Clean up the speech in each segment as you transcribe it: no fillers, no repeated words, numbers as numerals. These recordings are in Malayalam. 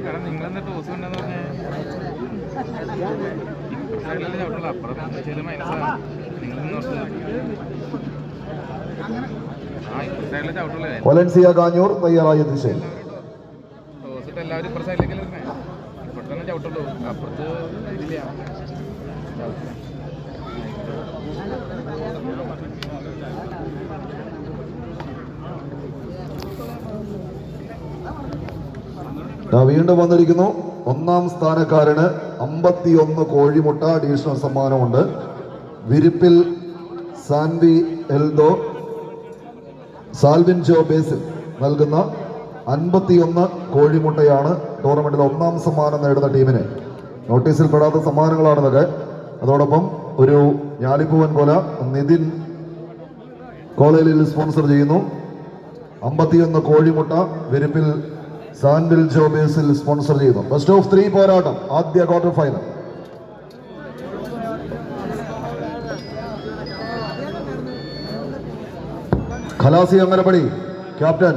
കാരണം നിങ്ങളെന്താ ടോസ് ഉണ്ടെന്ന് പറഞ്ഞാൽ ചവിട്ടുള്ളൂ. അപ്പുറം ചില മൈനസാണ് നിങ്ങൾ സൈഡിലെ ചവിട്ടുള്ളൂ. വലൻസിയ കാഞ്ഞൂർ തയ്യാറായ ദിശയിൽ ടോസിട്ട് എല്ലാവരും ഇപ്പുറ സൈഡിലേക്ക് ഇരുന്നേ. ഇവിടെ തന്നെ ചവിട്ടുള്ളൂ, അപ്പുറത്ത് ഇതില്ല. വീണ്ടും വന്നിരിക്കുന്നു. ഒന്നാം സ്ഥാനക്കാരന് 51 കോഴിമുട്ട അഡീഷണൽ സമ്മാനമുണ്ട്. വിരിപ്പിൽ സാൻവി എൽദോ സാൽവിൻ ജോ ബേസിൽ നൽകുന്ന 51 കോഴിമുട്ടയാണ് ടൂർണമെന്റിൽ ഒന്നാം സമ്മാനം നേടുന്ന ടീമിന്. നോട്ടീസിൽ പെടാത്ത സമ്മാനങ്ങളാണിതൊക്കെ. അതോടൊപ്പം ഒരു ഞാലിപ്പൂവൻ കൊല നിതിൻ കോളേജിൽ സ്പോൺസർ ചെയ്യുന്നു. 51 കോഴിമുട്ട വിരിപ്പിൽ സാൻവിൽ ജോബേസിൽ സ്പോൺസർ ചെയ്യുന്നു. ബെസ്റ്റ് ഓഫ് 3 പോരാട്ടം, ആദ്യ ക്വാർട്ടർ ഫൈനൽ. ഖലാസി അങ്ങനപ്പടി ക്യാപ്റ്റൻ.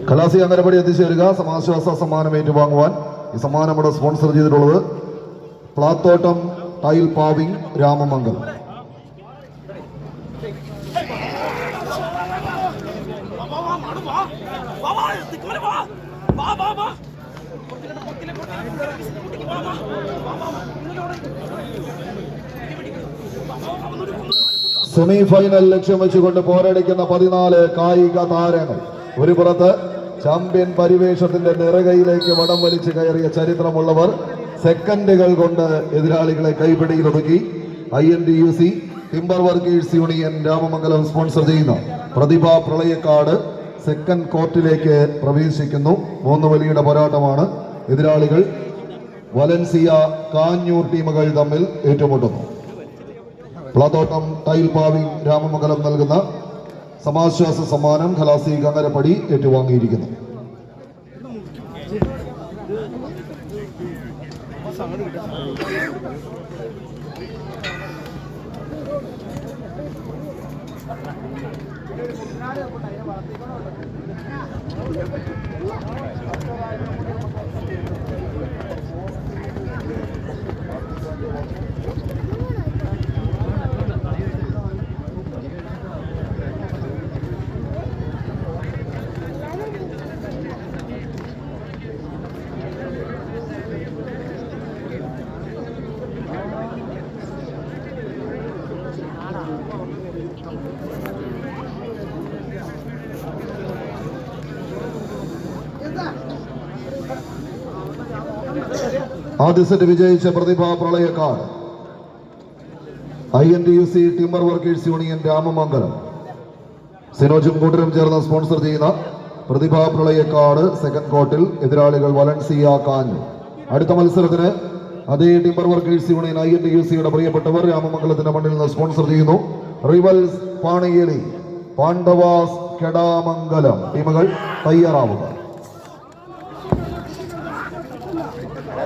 ഖലാസി അങ്ങനപടി എത്തിച്ചേരുക. സമാശ്വാസ സമ്മാനം ഏറ്റുവാങ്ങുവാൻ ഈ സമ്മാനം ഇവിടെ സ്പോൺസർ ചെയ്തിട്ടുള്ളത് Plathottam tile paving Ramamangalam. Semi final ലക്ഷ്യം വെച്ചുകൊണ്ട് പോരടിക്കുന്ന 14 കായിക താരങ്ങൾ. ഒരു പുറത്ത് ചാമ്പ്യൻ പരിവേഷത്തിന്റെ നിറകയിലേക്ക് വടം വലിച്ചു കയറിയ ചരിത്രമുള്ളവർ സെക്കൻഡുകൾ കൊണ്ട് എതിരാളികളെ കൈപിടിയിലൊതുക്കി. INTUC timber workers union Ramamangalam sponsor ചെയ്യുന്ന പ്രതിഭ പ്രളയക്കാട് സെക്കൻഡ് കോർട്ടിലേക്ക് പ്രവേശിക്കുന്നു. 3 വലിയുടെ പോരാട്ടമാണ്. എതിരാളികൾ വലൻസിയ കാഞ്ഞൂർ ടീമുകൾ തമ്മിൽ ഏറ്റുമുട്ടുന്നു. പ്ലാത്തോട്ടം ടൈൽ പാവിംഗ് രാമമംഗലം നൽകുന്ന സമാശ്വാസ സമ്മാനം ഖലാസി കങ്ങരപ്പടി ഏറ്റുവാങ്ങിയിരിക്കുന്നു. ആദ്യ സെറ്റ് വിജയിച്ച Prathibha Pralayakkad INTUC timber workers union Ramamangalam സിനോജും കൂട്ടരും ചേർന്ന് സ്പോൺസർ ചെയ്യുന്ന പ്രതിഭ പ്രളയക്കാട് സെക്കൻഡ് കോർട്ടിൽ. എതിരാളികൾ വലൻസിയ കാഞ്ഞൂർ. അടുത്ത മത്സരത്തിന് അതേ ടിംബർ വർക്കേഴ്സ് യൂണിയൻ INTUCയുടെ പ്രിയപ്പെട്ടവർ രാമമംഗലത്തിന്റെ മണ്ണിൽ നിന്ന് സ്പോൺസർ ചെയ്യുന്നു. റിവൽസ് പാണിയേലി, പാണ്ഡവാസ് കെടാമംഗലം ടീമുകൾ തയ്യാറാവുക.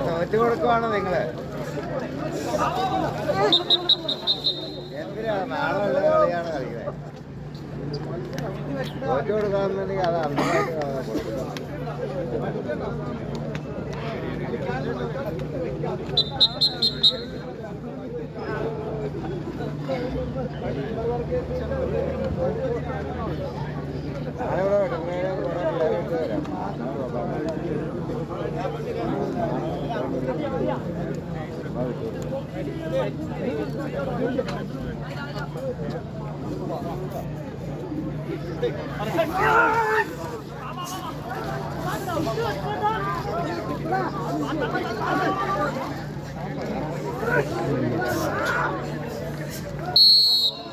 തോറ്റു കൊടുക്കുവാണ് നിങ്ങള്. എന്തിനാണ് നാളെ ഉള്ള കളിയാണ് കളിക്കുന്നത്. തോറ്റു കൊടുക്കാന്നുണ്ടെങ്കിൽ അത് അന്ധമായിട്ട് കൊടുക്കണം. ഞാനിവിടെ വെട്ടുന്നതിന് കുറെ പിള്ളേരെടുത്ത് വരാം.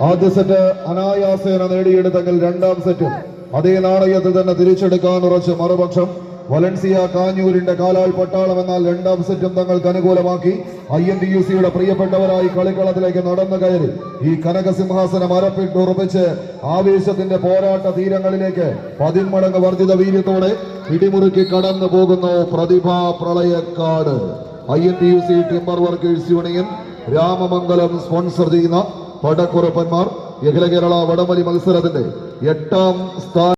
ആദ്യ സെറ്റ് അനായാസേന നേടിയെടുത്തെങ്കിൽ രണ്ടാം സെറ്റും അതേ നാണയത്തിൽ തന്നെ തിരിച്ചെടുക്കാൻ ഉറച്ച് മറുപക്ഷം വലൻസിയ കാഞ്ഞൂരിന്റെ കാലാൾ പട്ടാളം. എന്നാൽ രണ്ടാം സെറ്റും തങ്ങൾക്ക് അനുകൂലമാക്കി INTUCയുടെ പ്രിയപ്പെട്ടവരായി കളിക്കളത്തിലേക്ക് നടന്നു കയറി ഈ കനകസിംഹാസനം അരപ്പിട്ടുറപ്പിച്ച് ആവേശത്തിന്റെ പോരാട്ട തീരങ്ങളിലേക്ക് 10 മടങ്ങ് വർദ്ധിത വീര്യത്തോടെ പിടിമുറുക്കി കടന്നു പോകുന്നു പ്രതിഭാ പ്രളയക്കാട്. INTUC timber workers union Ramamangalam sponsor ചെയ്യുന്ന പടക്കുറപ്പന്മാർ അഖില കേരള വടംവലി മത്സരത്തിന്റെ 8ാം സ്ഥാനം